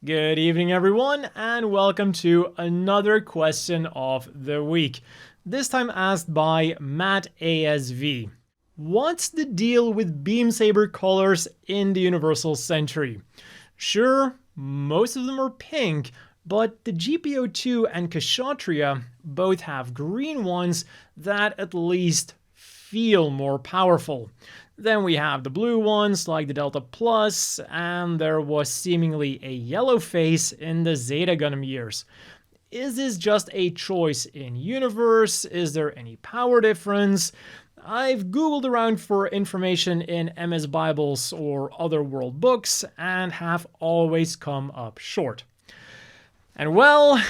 Good evening, everyone, and welcome to another question of the week. This time asked by Matt ASV. What's the deal with beam saber colors in the Universal Century? Sure, most of them are pink, but the GPO2 and Kshatriya both have green ones that at least feel more powerful. Then we have the blue ones like the Delta Plus, and there was seemingly a yellow face in the Zeta Gundam years. Is this just a choice in universe? Is there any power difference? I've googled around for information in MS Bibles or other world books and have always come up short. And well,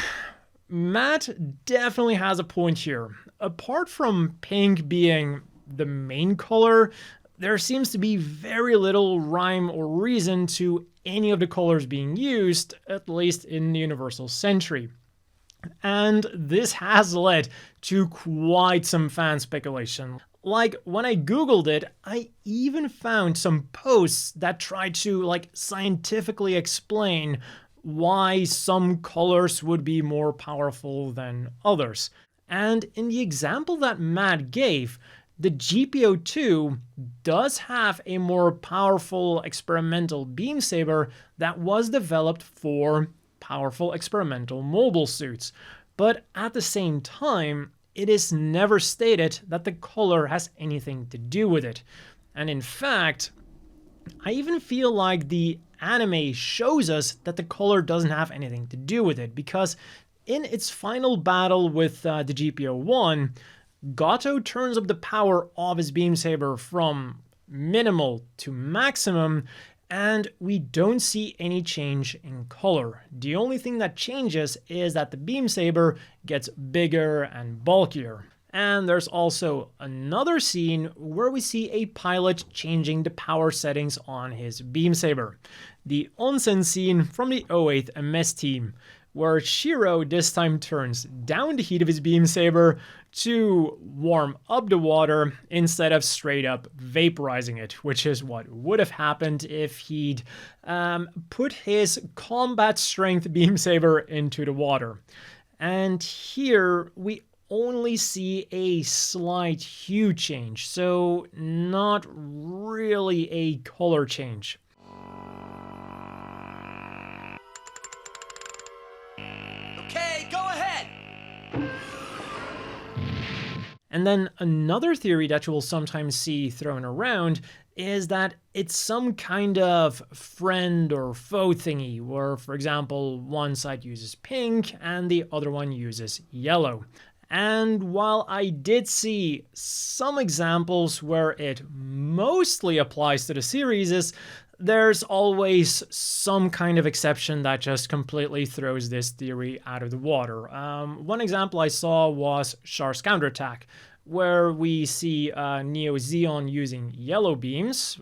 Matt definitely has a point here. Apart from pink being the main color, there seems to be very little rhyme or reason to any of the colors being used, at least in the Universal Century. And this has led to quite some fan speculation. Like, when I googled it, I even found some posts that tried to scientifically explain why some colors would be more powerful than others. And in the example that Matt gave, the GPO2 does have a more powerful experimental beam saber that was developed for powerful experimental mobile suits. But at the same time, it is never stated that the color has anything to do with it. And in fact, I even feel like the anime shows us that the color doesn't have anything to do with it, because in its final battle with the GPO1, Gato turns up the power of his beam saber from minimal to maximum, and we don't see any change in color. The only thing that changes is that the beam saber gets bigger and bulkier. And there's also another scene where we see a pilot changing the power settings on his beam saber. The onsen scene from the 08th MS team, where Shiro this time turns down the heat of his beam saber to warm up the water instead of straight up vaporizing it, which is what would have happened if he'd put his combat strength beam saber into the water. And here we only see a slight hue change, so not really a color change. Okay, go ahead! And then another theory that you will sometimes see thrown around is that it's some kind of friend or foe thingy, where, for example, one side uses pink and the other one uses yellow. And while I did see some examples where it mostly applies to the series, there's always some kind of exception that just completely throws this theory out of the water. One example I saw was Char's counterattack, where we see Neo Zeon using yellow beams,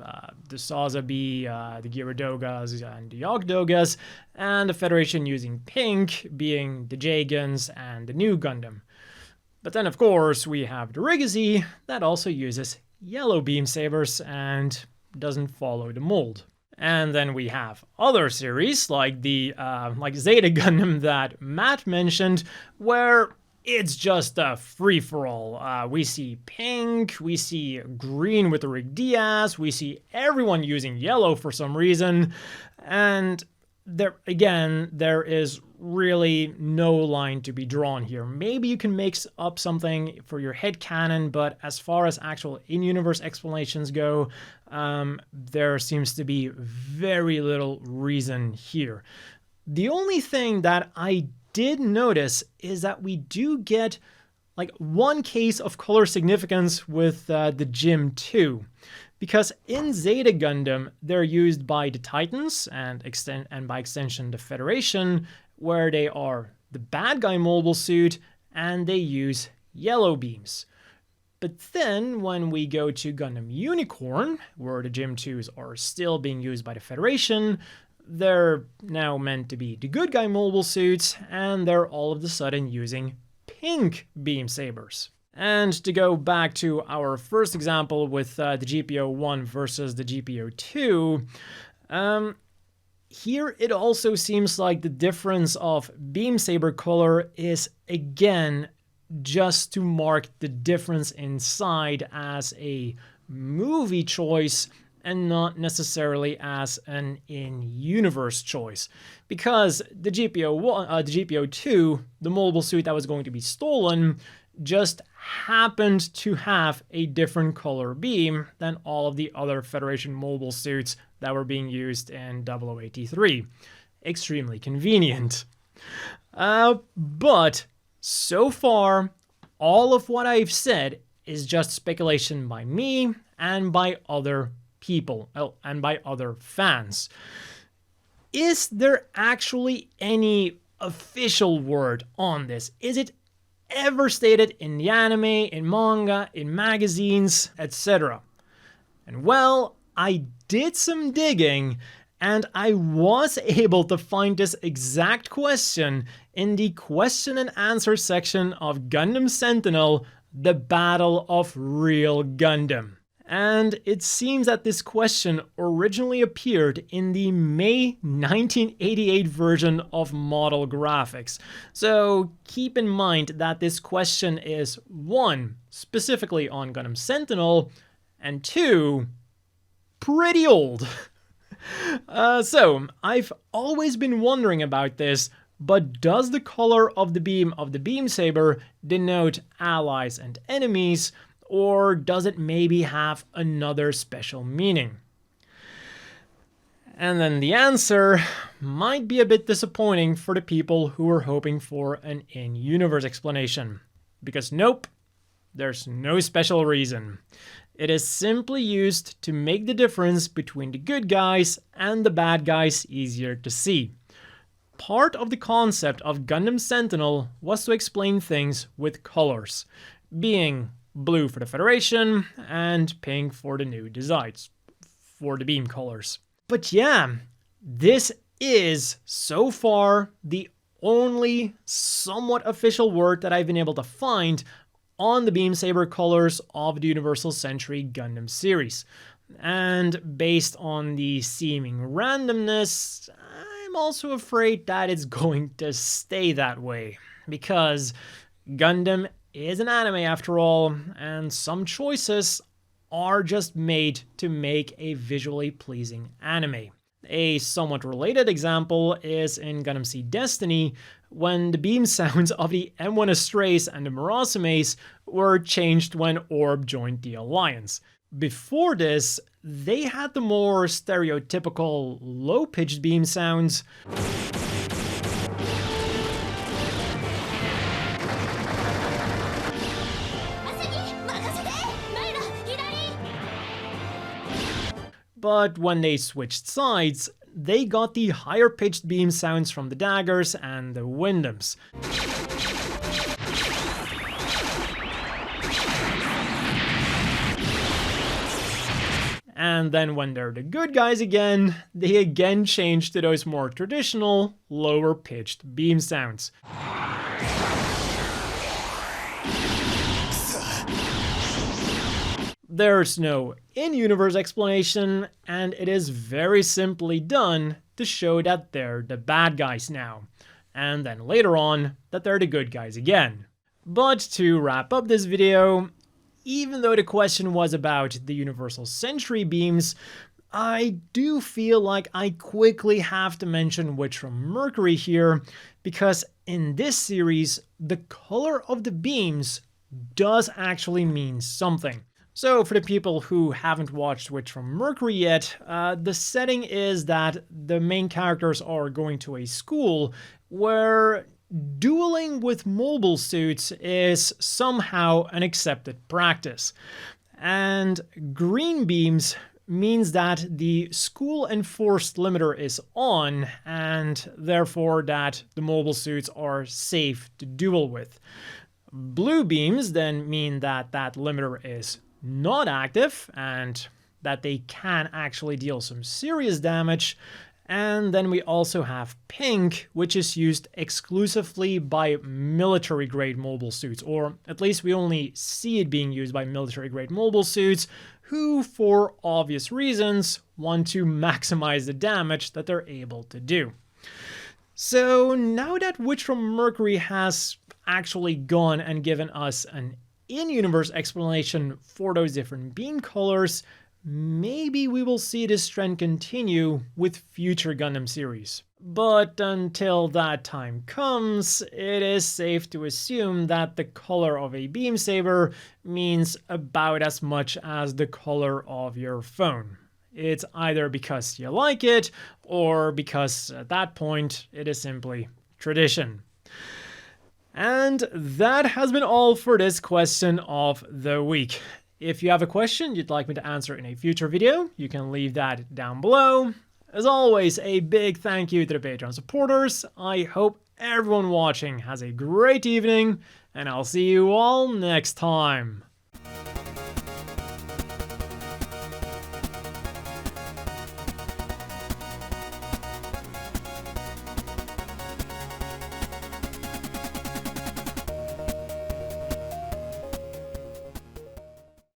the Sazabi, the Gyaradogas, and the Yogdogas, and the Federation using pink, being the J-Guns and the new Gundam. But then, of course, we have the Rigazi that also uses yellow beam sabers and doesn't follow the mold. And then we have other series like the Zeta Gundam that Matt mentioned, where it's just a free-for-all. We see pink, we see green with the Rig Diaz, we see everyone using yellow for some reason, and there is really no line to be drawn here. Maybe you can make up something for your headcanon, but as far as actual in-universe explanations go, there seems to be very little reason here. The only thing that I did notice is that we do get one case of color significance with the Gym 2. Because in Zeta Gundam, they're used by the Titans and by extension the Federation, where they are the bad guy mobile suit and they use yellow beams. But then when we go to Gundam Unicorn, where the Gym 2s are still being used by the Federation, they're now meant to be the good guy mobile suits, and they're all of a sudden using pink beam sabers. And to go back to our first example with the GPO1 versus the GPO2, Here it also seems like the difference of beam saber color is again just to mark the difference inside as a movie choice and not necessarily as an in-universe choice. Because the GPO2, the mobile suit that was going to be stolen, just happened to have a different color beam than all of the other Federation mobile suits that were being used in 0083. Extremely convenient. But so far, all of what I've said is just speculation by me and by other people, and by other fans. Is there actually any official word on this? Is it ever stated in the anime, in manga, in magazines, etc.? And well, I did some digging, and I was able to find this exact question in the question and answer section of Gundam Sentinel, The Battle of Real Gundam. And it seems that this question originally appeared in the May 1988 version of Model Graphics. So keep in mind that this question is 1, specifically on Gundam Sentinel, and 2, pretty old. So I've always been wondering about this, but does the color of the beam saber denote allies and enemies, or does it maybe have another special meaning? And then the answer might be a bit disappointing for the people who were hoping for an in-universe explanation. Because nope, there's no special reason. It is simply used to make the difference between the good guys and the bad guys easier to see. Part of the concept of Gundam Sentinel was to explain things with colors, being blue for the Federation and pink for the new designs, for the beam colors. But yeah, this is so far the only somewhat official word that I've been able to find on the beam saber colors of the Universal Century Gundam series. And based on the seeming randomness, I'm also afraid that it's going to stay that way, because Gundam is an anime after all, and some choices are just made to make a visually pleasing anime. A somewhat related example is in Gundam Seed Destiny, when the beam sounds of the M1 Astrays and the Murasumes were changed when Orb joined the Alliance. Before this, they had the more stereotypical low-pitched beam sounds, but when they switched sides, they got the higher pitched beam sounds from the daggers and the Windams. And then when they're the good guys again, they again change to those more traditional, lower pitched beam sounds. There's no in-universe explanation, and it is very simply done to show that they're the bad guys now, and then later on that they're the good guys again. But to wrap up this video, even though the question was about the Universal Century beams, I do feel like I quickly have to mention Witch from Mercury here, because in this series, the color of the beams does actually mean something. So for the people who haven't watched Witch from Mercury yet, the setting is that the main characters are going to a school where dueling with mobile suits is somehow an accepted practice. And green beams means that the school enforced limiter is on, and therefore that the mobile suits are safe to duel with. Blue beams then mean that that limiter is not active and that they can actually deal some serious damage. And then we also have pink, which is used exclusively by military-grade mobile suits, or at least we only see it being used by military-grade mobile suits who, for obvious reasons, want to maximize the damage that they're able to do. So now that Witch from Mercury has actually gone and given us an in-universe explanation for those different beam colors, maybe we will see this trend continue with future Gundam series. But until that time comes, it is safe to assume that the color of a beam saber means about as much as the color of your phone. It's either because you like it, or because at that point it is simply tradition. And that has been all for this question of the week. If you have a question you'd like me to answer in a future video, you can leave that down below. As always, a big thank you to the Patreon supporters. I hope everyone watching has a great evening, and I'll see you all next time.